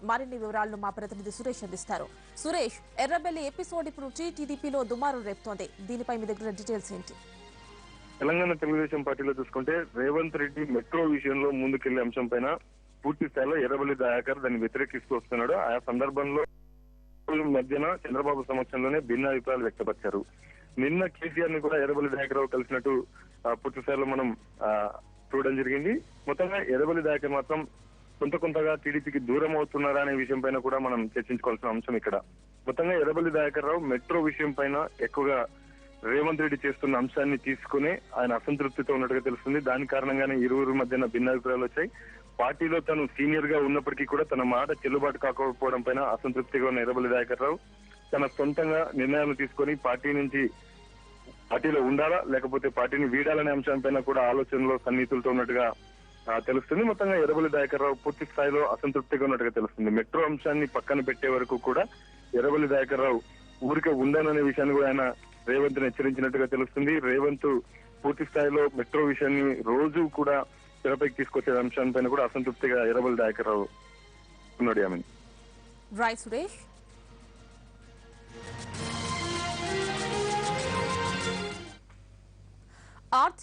మరిన్ని వివరాలను మా ప్రతినిధి సురేష్ అందిస్తారు. సురేష్, ఎర్రబెల్లి ఎపిసోడ్ ఇప్పుడు టీడీపీలో దుమారం రేపుతోంది. దీనిపై మీ దగ్గర డీటెయిల్స్ ఏంటి? తెలంగాణ తెలుగుదేశం పార్టీలో చూసుకుంటే రేవంత్ రెడ్డి మెట్రో విషయంలో ముందుకెళ్లే అంశం పైన పూర్తి స్థాయిలో ఎర్రబెల్లి దయాకర్ దాన్ని వ్యతిరేకిస్తూ వస్తున్నాడు. ఆ సందర్భంలో మధ్యన చంద్రబాబు సమక్షంలోనే భిన్నాభిప్రాయాలు వ్యక్తపరిచారు. నిన్న కేసీఆర్ ని కూడా ఎర్రబెల్లి దయాకర్ కలిసినట్టు పూర్తి స్థాయిలో మనం చూడడం జరిగింది. మొత్తంగా ఎర్రబెల్లి దయాకర్ మాత్రం కొంతగా టీడీపీకి దూరం అవుతున్నారా అనే విషయం పైన కూడా మనం చర్చించుకోవాల్సిన అంశం ఇక్కడ. మొత్తంగా ఎర్రబెల్లి దయాకర్ రావు మెట్రో విషయం పైన ఎక్కువగా రేవంత్ రెడ్డి చేస్తున్న అంశాన్ని తీసుకుని ఆయన అసంతృప్తితో ఉన్నట్టుగా తెలుస్తుంది. దాని కారణంగానే ఇరువురు మధ్యన భిన్నాభిప్రాయాలు వచ్చాయి. పార్టీలో తను సీనియర్ గా ఉన్నప్పటికీ కూడా తన మాట చెల్లుబాటు కాకపోవడం పైన అసంతృప్తిగా ఉన్న ఎర్రబెల్లి దయాకర్ రావు తన సొంతంగా నిర్ణయాలు తీసుకొని పార్టీలో ఉండాలా లేకపోతే పార్టీని వీడాలనే అంశం పైన కూడా ఆలోచనలో సన్నిహితులతో ఉన్నట్టుగా తెలుస్తుంది. మొత్తంగా ఎర్రబెల్లి దయాకర్ రావు పూర్తి స్థాయిలో అసంతృప్తిగా ఉన్నట్టుగా తెలుస్తుంది. మెట్రో అంశాన్ని పక్కన పెట్టే వరకు కూడా ఎర్రబెల్లి దయాకర్ రావు ఊరికే ఉండననే విషయాన్ని కూడా ఆయన రేవంత్ ని హెచ్చరించినట్టుగా తెలుస్తుంది. రేవంత్ పూర్తి స్థాయిలో మెట్రో విషయాన్ని రోజు కూడా తెరపైకి తీసుకొచ్చే అంశాలపైన కూడా అసంతృప్తిగా ఎర్రబెల్లి దయాకర్ రావు ఉన్నాడు. రైట్ సురేష్.